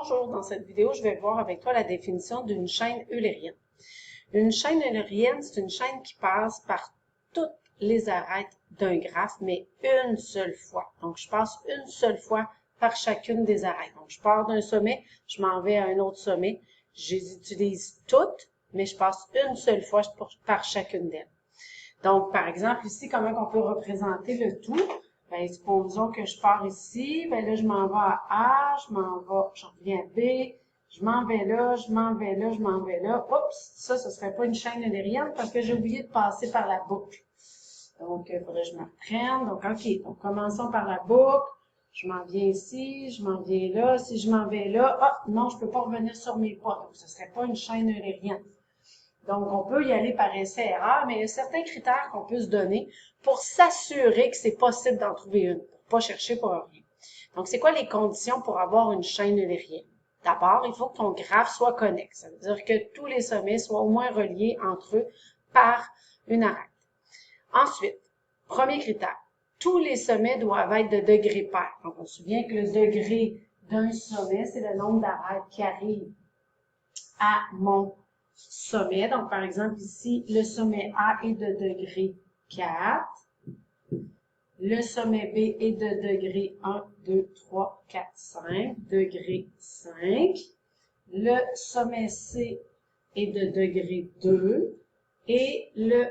Bonjour, dans cette vidéo, je vais voir avec toi la définition d'une chaîne eulérienne. Une chaîne eulérienne, c'est une chaîne qui passe par toutes les arêtes d'un graphe, mais une seule fois. Donc, je passe une seule fois par chacune des arêtes. Donc, je pars d'un sommet, je m'en vais à un autre sommet. Je les utilise toutes, mais je passe une seule fois par chacune d'elles. Donc, par exemple, ici, comment on peut représenter le tout? Ben, supposons que je pars ici, ben là, je m'en vais à A, je reviens à B, je m'en vais là, je m'en vais là, je m'en vais là. Oups, ça, ce serait pas une chaîne eulérienne parce que j'ai oublié de passer par la boucle. Donc, il faudrait que je me reprenne. Donc, OK, donc commençons par la boucle. Je m'en viens ici, je m'en viens là. Si je m'en vais là, ah, non, je peux pas revenir sur mes pas. Donc, ce serait pas une chaîne eulérienne. Donc, on peut y aller par essai-erreur, mais il y a certains critères qu'on peut se donner pour s'assurer que c'est possible d'en trouver une, pour pas chercher pour rien. Donc, c'est quoi les conditions pour avoir une chaîne eulérienne? D'abord, il faut que ton graphe soit connexe. Ça veut dire que tous les sommets soient au moins reliés entre eux par une arête. Ensuite, premier critère, tous les sommets doivent être de degrés pairs. Donc, on se souvient que le degré d'un sommet, c'est le nombre d'arêtes qui arrivent à mon sommet. Donc, par exemple, ici, le sommet A est de degré 4. Le sommet B est de degré 1, 2, 3, 4, 5, degré 5. Le sommet C est de degré 2. Et le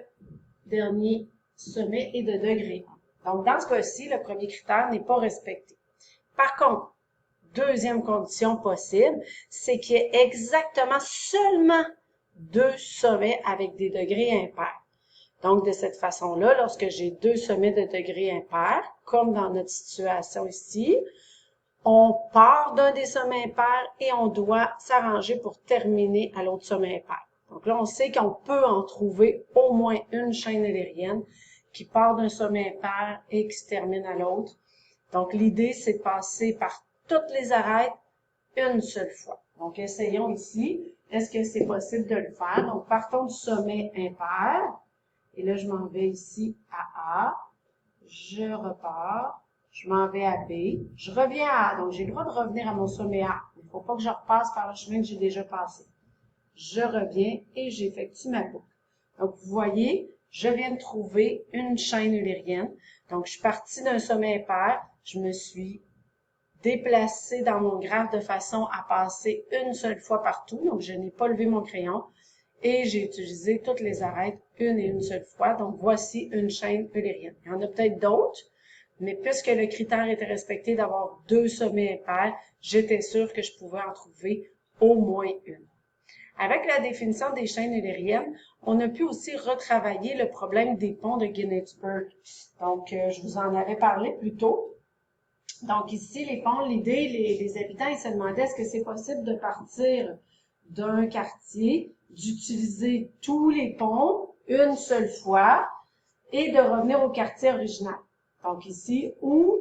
dernier sommet est de degré 1. Donc, dans ce cas-ci, le premier critère n'est pas respecté. Par contre, deuxième condition possible, c'est qu'il y ait exactement seulement deux sommets avec des degrés impairs. Donc, de cette façon-là, lorsque j'ai deux sommets de degrés impairs, comme dans notre situation ici, on part d'un des sommets impairs et on doit s'arranger pour terminer à l'autre sommet impair. Donc là, on sait qu'on peut en trouver au moins une chaîne eulérienne qui part d'un sommet impair et qui se termine à l'autre. Donc, l'idée, c'est de passer par toutes les arêtes une seule fois. Donc, essayons ici. Est-ce que c'est possible de le faire? Donc, partons du sommet impair. Et là, je m'en vais ici à A. Je repars. Je m'en vais à B. Je reviens à A. Donc, j'ai le droit de revenir à mon sommet A. Il ne faut pas que je repasse par le chemin que j'ai déjà passé. Je reviens et j'effectue ma boucle. Donc, vous voyez, je viens de trouver une chaîne eulérienne. Donc, je suis partie d'un sommet impair. Je me suis déplacée dans mon graphe de façon à passer une seule fois partout. Donc, je n'ai pas levé mon crayon. Et j'ai utilisé toutes les arêtes une et une seule fois. Donc, voici une chaîne eulérienne. Il y en a peut-être d'autres, mais puisque le critère était respecté d'avoir deux sommets impairs, j'étais sûre que je pouvais en trouver au moins une. Avec la définition des chaînes eulériennes, on a pu aussi retravailler le problème des ponts de Ginzburg. Donc, je vous en avais parlé plus tôt. Donc, ici, les ponts, l'idée, les habitants, ils se demandaient est-ce que c'est possible de partir d'un quartier, d'utiliser tous les ponts une seule fois et de revenir au quartier original. Donc, ici, ou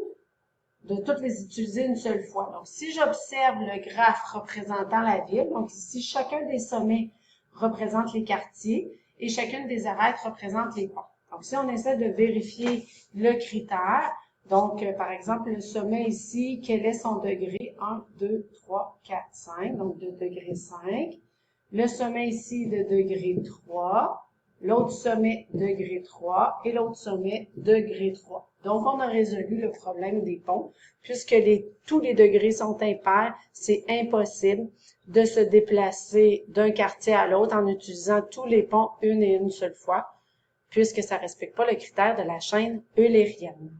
de toutes les utiliser une seule fois. Donc, si j'observe le graphe représentant la ville, donc ici, chacun des sommets représente les quartiers et chacune des arêtes représente les ponts. Donc, si on essaie de vérifier le critère, donc, par exemple, le sommet ici, quel est son degré? 1, 2, 3, 4, 5, donc de degré 5. Le sommet ici de degré 3. L'autre sommet, degré 3, et l'autre sommet, degré 3. Donc, on a résolu le problème des ponts. Puisque tous les degrés sont impairs, c'est impossible de se déplacer d'un quartier à l'autre en utilisant tous les ponts une et une seule fois, puisque ça ne respecte pas le critère de la chaîne eulérienne.